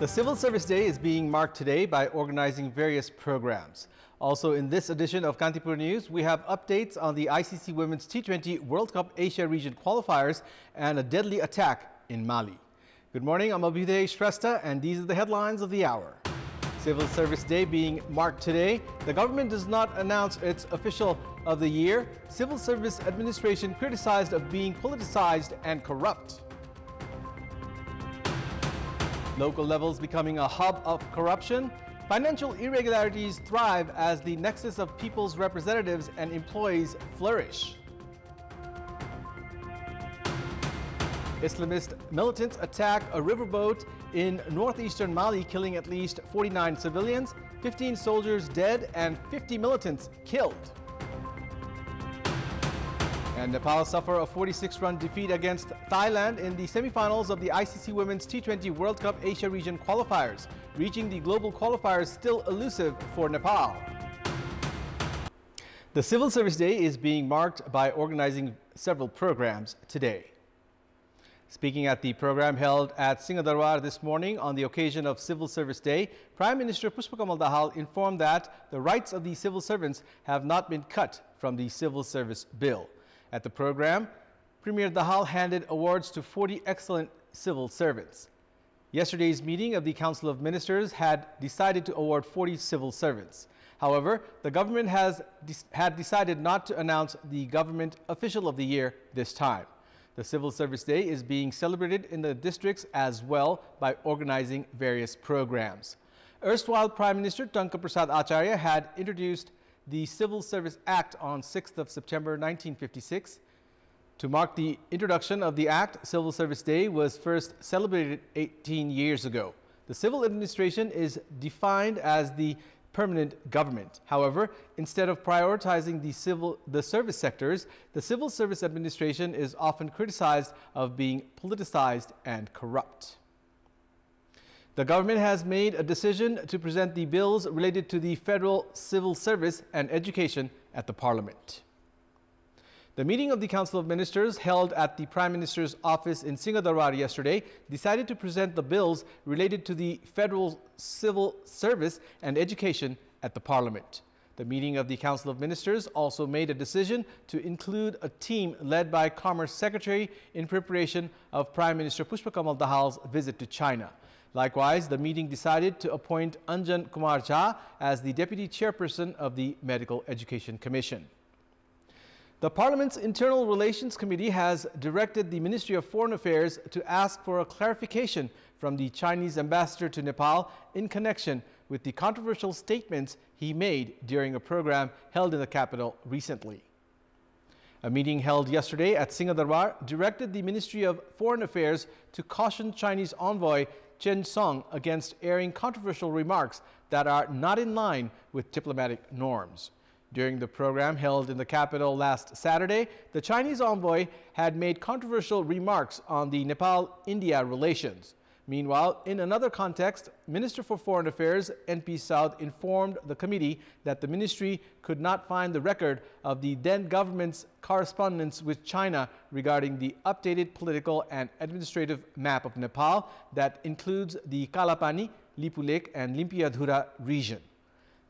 The Civil Service Day is being marked today by organizing various programs. Also in this edition of Kantipur News, we have updates on the ICC Women's T20 World Cup Asia Region qualifiers and a deadly attack in Mali. Good morning, I'm Abheudaya Shrestha and these are the headlines of the hour. Civil Service Day being marked today, the government does not announce its official of the year. Civil Service Administration criticized of being politicized and corrupt. Local levels becoming a hub of corruption. Financial irregularities thrive as the nexus of people's representatives and employees flourish. Islamist militants attack a riverboat in northeastern Mali, killing at least 49 civilians, 15 soldiers dead and 50 militants killed. And Nepal suffer a 46-run defeat against Thailand in the semifinals of the ICC Women's T20 World Cup Asia Region qualifiers. Reaching the global qualifiers still elusive for Nepal. The Civil Service Day is being marked by organizing several programs today. Speaking at the program held at Singhdarbar this morning on the occasion of Civil Service Day, Prime Minister Pushpakamal Dahal informed that the rights of the civil servants have not been cut from the Civil Service Bill. At the program, Premier Dahal handed awards to 40 excellent civil servants. Yesterday's meeting of the Council of Ministers had decided to award 40 civil servants. However, the government had decided not to announce the government official of the year this time. The Civil Service Day is being celebrated in the districts as well by organizing various programs. Erstwhile Prime Minister Tanka Prasad Acharya had introduced the Civil Service Act on 6th of September 1956. To mark the introduction of the Act, Civil Service Day was first celebrated 18 years ago. The civil administration is defined as the permanent government. However, instead of prioritizing the service sectors, the Civil Service Administration is often criticized of being politicized and corrupt. The government has made a decision to present the bills related to the federal civil service and education at the Parliament. The meeting of the Council of Ministers held at the Prime Minister's office in Singhdarbar yesterday decided to present the bills related to the federal civil service and education at the Parliament. The meeting of the Council of Ministers also made a decision to include a team led by Commerce Secretary in preparation of Prime Minister Pushpakamal Dahal's visit to China. Likewise, the meeting decided to appoint Anjan Kumar Jha as the Deputy Chairperson of the Medical Education Commission. The Parliament's Internal Relations Committee has directed the Ministry of Foreign Affairs to ask for a clarification from the Chinese ambassador to Nepal in connection with the controversial statements he made during a program held in the capital recently. A meeting held yesterday at Singhdarbar directed the Ministry of Foreign Affairs to caution Chinese envoy Chen Song against airing controversial remarks that are not in line with diplomatic norms. During the program held in the capital last Saturday, the Chinese envoy had made controversial remarks on the Nepal-India relations. Meanwhile, in another context, Minister for Foreign Affairs N.P. South informed the committee that the ministry could not find the record of the then government's correspondence with China regarding the updated political and administrative map of Nepal that includes the Kalapani, Lipulek and Limpiadhura region.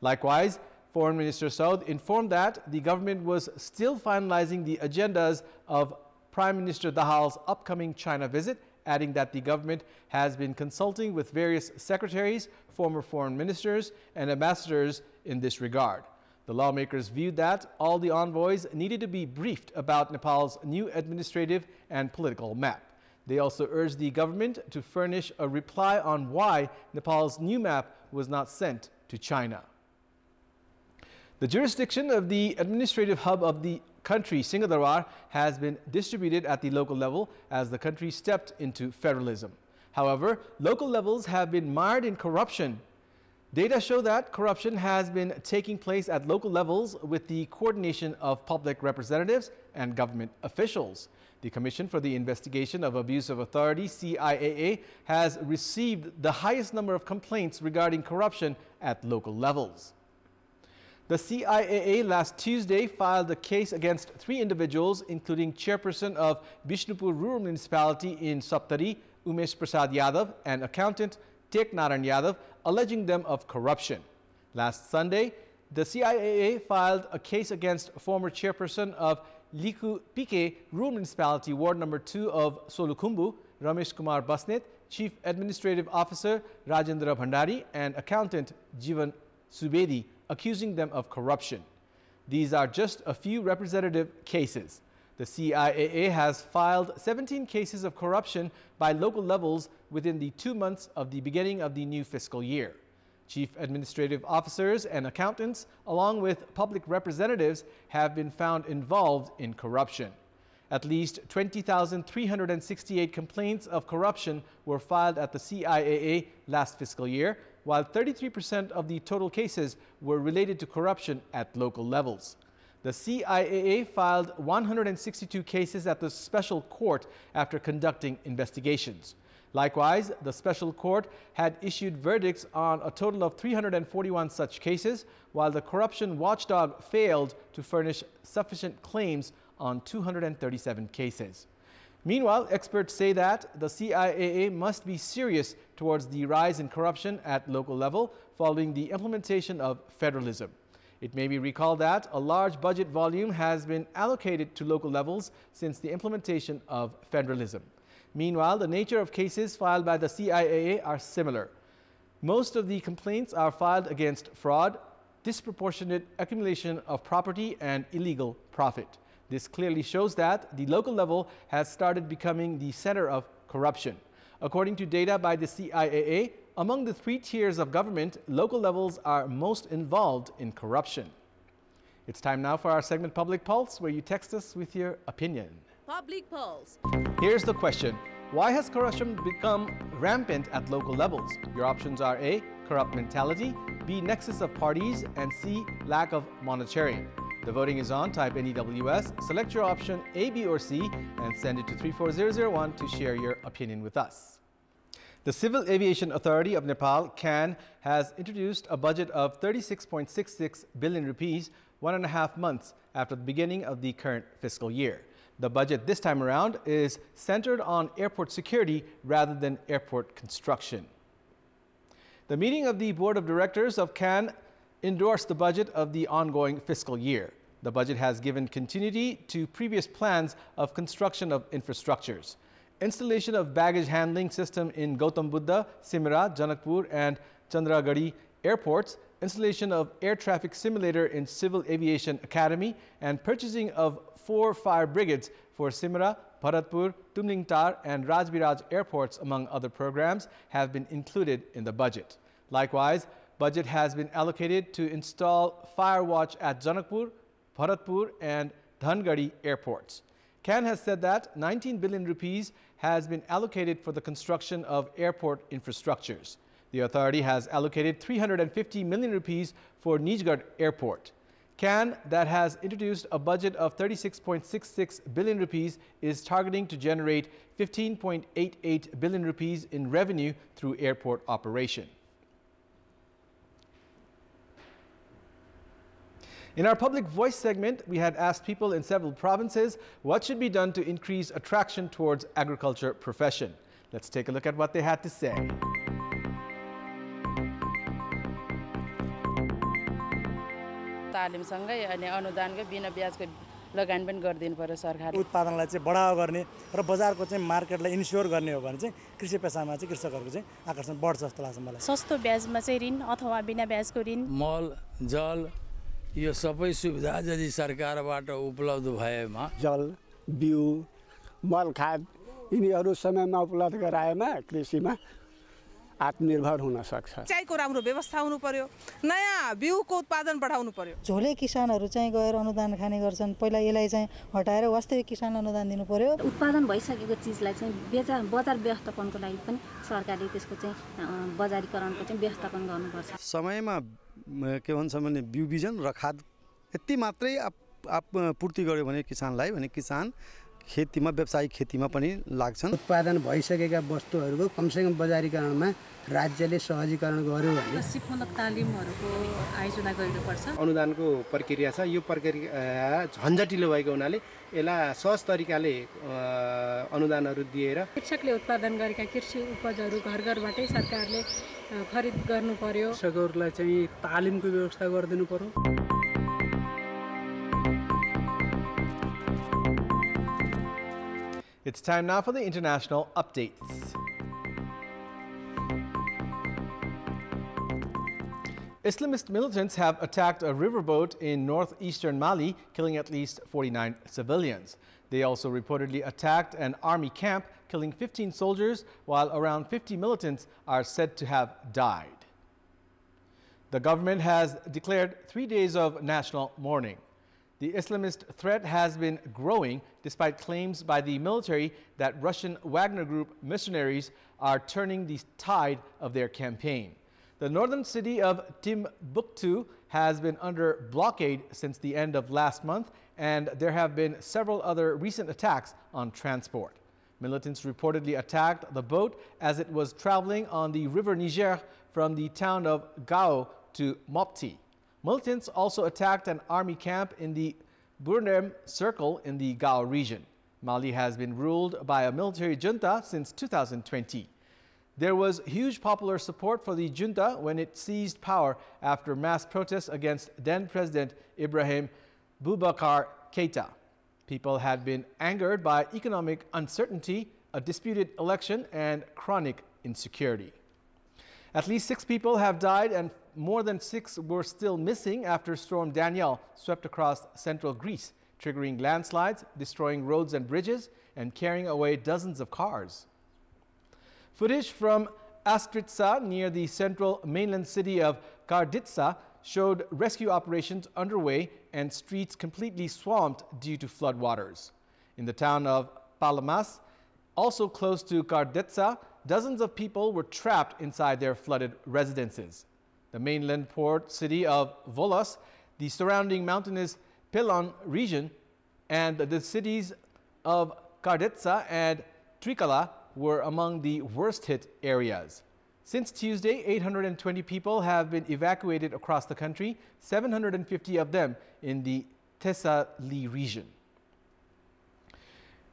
Likewise, Foreign Minister South informed that the government was still finalizing the agendas of Prime Minister Dahal's upcoming China visit, adding that the government has been consulting with various secretaries, former foreign ministers, and ambassadors in this regard. The lawmakers viewed that all the envoys needed to be briefed about Nepal's new administrative and political map. They also urged the government to furnish a reply on why Nepal's new map was not sent to China. The jurisdiction of the administrative hub of the country, Singhdarbar, has been distributed at the local level as the country stepped into federalism. However, local levels have been mired in corruption. Data show that corruption has been taking place at local levels with the coordination of public representatives and government officials. The Commission for the Investigation of Abuse of Authority, CIAA, has received the highest number of complaints regarding corruption at local levels. The CIAA last Tuesday filed a case against 3 individuals, including chairperson of Bishnupur Rural Municipality in Saptari, Umesh Prasad Yadav, and accountant Tek Naran Yadav, alleging them of corruption. Last Sunday, the CIAA filed a case against former chairperson of Liku Pike Rural Municipality Ward Number 2 of Solukhumbu, Ramesh Kumar Basnet, Chief Administrative Officer Rajendra Bhandari, and Accountant Jivan Subedi, accusing them of corruption. These are just a few representative cases. The CIAA has filed 17 cases of corruption by local levels within the 2 months of the beginning of the new fiscal year. Chief administrative officers and accountants, along with public representatives, have been found involved in corruption. At least 20,368 complaints of corruption were filed at the CIAA last fiscal year, while 33% of the total cases were related to corruption at local levels. The CIAA filed 162 cases at the special court after conducting investigations. Likewise, the special court had issued verdicts on a total of 341 such cases, while the corruption watchdog failed to furnish sufficient claims on 237 cases. Meanwhile, experts say that the CIAA must be serious towards the rise in corruption at local level following the implementation of federalism. It may be recalled that a large budget volume has been allocated to local levels since the implementation of federalism. Meanwhile, the nature of cases filed by the CIAA are similar. Most of the complaints are filed against fraud, disproportionate accumulation of property, and illegal profit. This clearly shows that the local level has started becoming the center of corruption. According to data by the CIAA, among the 3 tiers of government, local levels are most involved in corruption. It's time now for our segment Public Pulse, where you text us with your opinion. Public Pulse. Here's the question. Why has corruption become rampant at local levels? Your options are A, corrupt mentality, B, nexus of parties, and C, lack of monitoring. The voting is on. Type NEWS, select your option A, B, or C, and send it to 34001 to share your opinion with us. The Civil Aviation Authority of Nepal, CAN, has introduced a budget of 36.66 billion rupees 1.5 months after the beginning of the current fiscal year. The budget this time around is centered on airport security rather than airport construction. The meeting of the Board of Directors of CAN endorsed the budget of the ongoing fiscal year. The budget has given continuity to previous plans of construction of infrastructures. Installation of baggage handling system in Gautam Buddha, Simra, Janakpur, and Chandragarhi airports, installation of air traffic simulator in Civil Aviation Academy, and purchasing of 4 fire brigades for Simra, Bharatpur, Tumlingtar, and Rajbiraj airports, among other programs, have been included in the budget. Likewise, budget has been allocated to install fire watch at Janakpur, Bharatpur, and Dhangari airports. CAN has said that 19 billion rupees has been allocated for the construction of airport infrastructures. The authority has allocated 350 million rupees for Nijgarh Airport. CAN, that has introduced a budget of 36.66 billion rupees, is targeting to generate 15.88 billion rupees in revenue through airport operation. In our Public Voice segment, we had asked people in several provinces what should be done to increase attraction towards agriculture profession. Let's take a look at what they had to say. तालिमसँगै अनि अनुदानकै बिना ब्याजको लगानी पनि गरिदिनु पर्यो सरकारले उत्पादनलाई चाहिँ बढावा गर्ने र बजारको चाहिँ मार्केटलाई इन्स्योर गर्ने हो भने चाहिँ कृषि पेशामा चाहिँ कृषकहरूको चाहिँ आकर्षण बढ्छ जस्तो लाग्छ मलाई सस्तो ब्याजमा चाहिँ ऋण अथवा बिना ब्याजको ऋण मल जल यो सबै सुविधा यदि सरकारबाट उपलब्ध भएमा जल बिउ मल खाद यिनीहरू समयमा उपलब्ध गराएमा कृषिमा आत्मनिर्भर हुन सक्छ चाइको राम्रो व्यवस्था हुनु पर्यो नयाँ बिउको उत्पादन बढाउनु पर्यो झोले किसानहरू चाहिँ गएर अनुदान खाने गर्छन् पहिला यसलाई चाहिँ हटाएर वास्तविक किसान अनुदान दिनु पर्यो उत्पादन भइसकेको चीजलाई चाहिँ बजार व्यवस्थापनको लागि पनि सरकारले त्यसको चाहिँ बजारीकरणको चाहिँ व्यवस्थापन गर्नुपर्छ समयमा के भन्छ भने बिउ बिजन र खाद यति मात्रै पूर्ति गर्यो भने किसानलाई भने किसान खेतीमा व्यावसायिक खेतीमा पनि लाग्छन्। उत्पादन भइसकेका वस्तुहरूको कमसेकम बजारीकरणमा राज्यले सहजीकरण गर्यो भने सिपमूलक तालिमहरूको आयोजना गरिनुपर्छ। अनुदानको प्रक्रिया छ, यो प्रक्रिया झन्झटिलो भएको हुनाले यसलाई सहज तरिकाले अनुदानहरू दिएर कृषकले उत्पादन गरेका कृषि उपजहरू घर घरबाटै सरकारले खरिद गर्नु पर्यो। कृषकहरूलाई चाहिँ तालिमको व्यवस्था गरिदिनु पर्यो। It's time now for the international updates. Islamist militants have attacked a riverboat in northeastern Mali, killing at least 49 civilians. They also reportedly attacked an army camp, killing 15 soldiers, while around 50 militants are said to have died. The government has declared 3 days of national mourning. The Islamist threat has been growing despite claims by the military that Russian Wagner Group mercenaries are turning the tide of their campaign. The northern city of Timbuktu has been under blockade since the end of last month, and there have been several other recent attacks on transport. Militants reportedly attacked the boat as it was traveling on the river Niger from the town of Gao to Mopti. Militants also attacked an army camp in the Burnem Circle in the Gao region. Mali has been ruled by a military junta since 2020. There was huge popular support for the junta when it seized power after mass protests against then-President Ibrahim Boubacar Keita. People had been angered by economic uncertainty, a disputed election, and chronic insecurity. At least 6 people have died and more than 6 were still missing after Storm Danielle swept across central Greece, triggering landslides, destroying roads and bridges, and carrying away dozens of cars. Footage from Astritsa near the central mainland city of Karditsa showed rescue operations underway and streets completely swamped due to floodwaters. In the town of Palamas, also close to Karditsa, dozens of people were trapped inside their flooded residences. The mainland port city of Volos, the surrounding mountainous Pelon region, and the cities of Karditsa and Trikala were among the worst hit areas. Since Tuesday, 820 people have been evacuated across the country, 750 of them in the Thessaly region.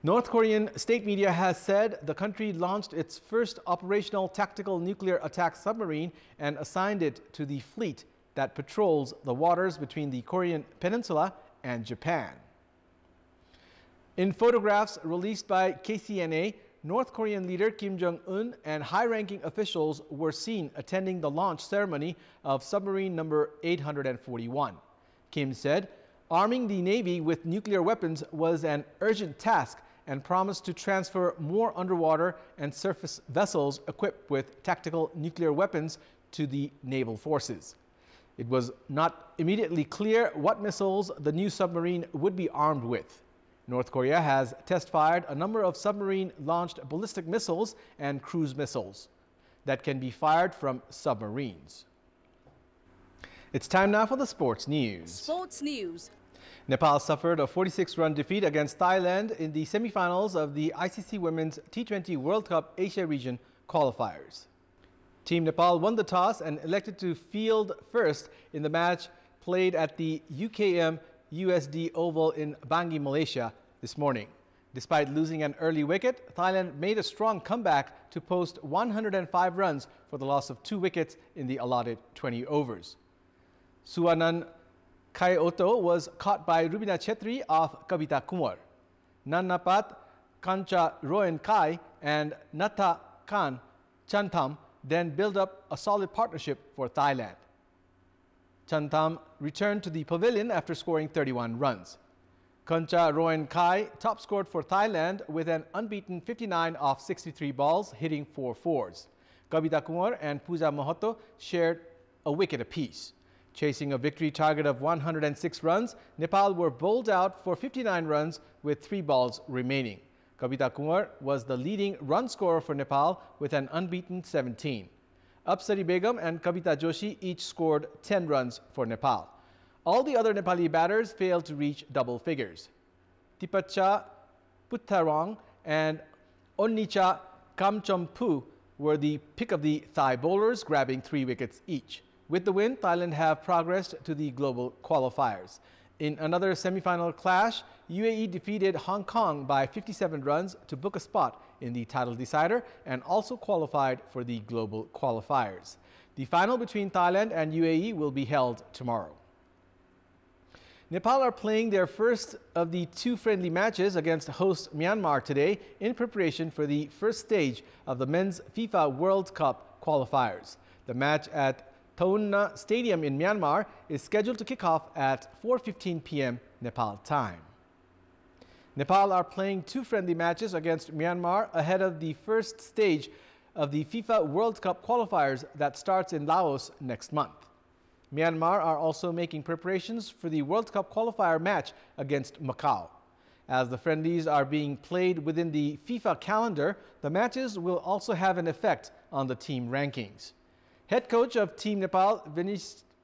North Korean state media has said the country launched its first operational tactical nuclear attack submarine and assigned it to the fleet that patrols the waters between the Korean peninsula and Japan. In photographs released by KCNA, North Korean leader Kim Jong-un and high-ranking officials were seen attending the launch ceremony of submarine number 841. Kim said, arming the Navy with nuclear weapons was an urgent task and promised to transfer more underwater and surface vessels equipped with tactical nuclear weapons to the naval forces. It was not immediately clear what missiles the new submarine would be armed with. North Korea has test-fired a number of submarine-launched ballistic missiles and cruise missiles that can be fired from submarines. It's time now for the sports news. Sports news. Nepal suffered a 46-run defeat against Thailand in the semifinals of the ICC Women's T20 World Cup Asia Region qualifiers. Team Nepal won the toss and elected to field first in the match played at the UKM USD Oval in Bangi, Malaysia this morning. Despite losing an early wicket, Thailand made a strong comeback to post 105 runs for the loss of 2 wickets in the allotted 20 overs. Suanan Kaioto was caught by Rubina Chetri off Kavita Kumar. Nannapat, Kancha Royan Kai and Nata Khan Chantam then built up a solid partnership for Thailand. Chantam returned to the pavilion after scoring 31 runs. Kancha Royan Kai top scored for Thailand with an unbeaten 59 off 63 balls, hitting 4 fours. Kavita Kumar and Pooja Mahato shared a wicket apiece. Chasing a victory target of 106 runs, Nepal were bowled out for 59 runs with 3 balls remaining. Kavita Kumar was the leading run scorer for Nepal with an unbeaten 17. Apsari Begum and Kavita Joshi each scored 10 runs for Nepal. All the other Nepali batters failed to reach double figures. Tipacha Puttarong and Onnicha Kamchompu were the pick of the Thai bowlers, grabbing 3 wickets each. With the win, Thailand have progressed to the global qualifiers. In another semi-final clash, UAE defeated Hong Kong by 57 runs to book a spot in the title decider and also qualified for the global qualifiers. The final between Thailand and UAE will be held tomorrow. Nepal are playing their first of the 2 friendly matches against host Myanmar today in preparation for the first stage of the Men's FIFA World Cup qualifiers. The match at Taunna Stadium in Myanmar is scheduled to kick off at 4:15 p.m. Nepal time. Nepal are playing 2 friendly matches against Myanmar ahead of the first stage of the FIFA World Cup qualifiers that starts in Laos next month. Myanmar are also making preparations for the World Cup qualifier match against Macau. As the friendlies are being played within the FIFA calendar, the matches will also have an effect on the team rankings. Head coach of Team Nepal,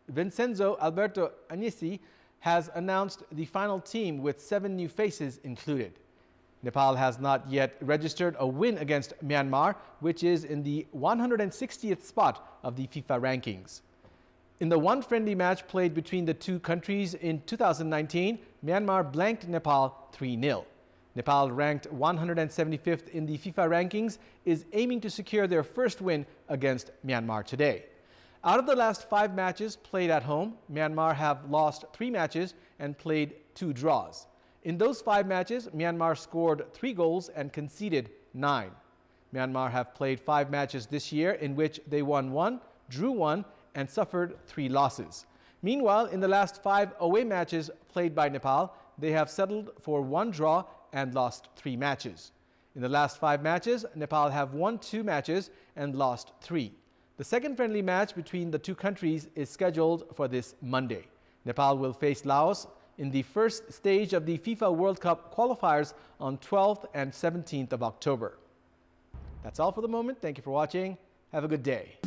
Vincenzo Alberto Agnesi, has announced the final team with 7 new faces included. Nepal has not yet registered a win against Myanmar, which is in the 160th spot of the FIFA rankings. In the one friendly match played between the 2 countries in 2019, Myanmar blanked Nepal 3-0. Nepal, ranked 175th in the FIFA rankings, is aiming to secure their first win against Myanmar today. Out of the last 5 matches played at home, Myanmar have lost 3 matches and played 2 draws. In those 5 matches, Myanmar scored 3 goals and conceded 9. Myanmar have played 5 matches this year in which they won 1, drew 1, and suffered 3 losses. Meanwhile, in the last 5 away matches played by Nepal, they have settled for 1 draw and lost 3 matches. In the last 5 matches, Nepal have won 2 matches and lost 3. The second friendly match between the 2 countries is scheduled for this Monday. Nepal will face Laos in the first stage of the FIFA World Cup qualifiers on 12th and 17th of October. That's all for the moment. Thank you for watching. Have a good day.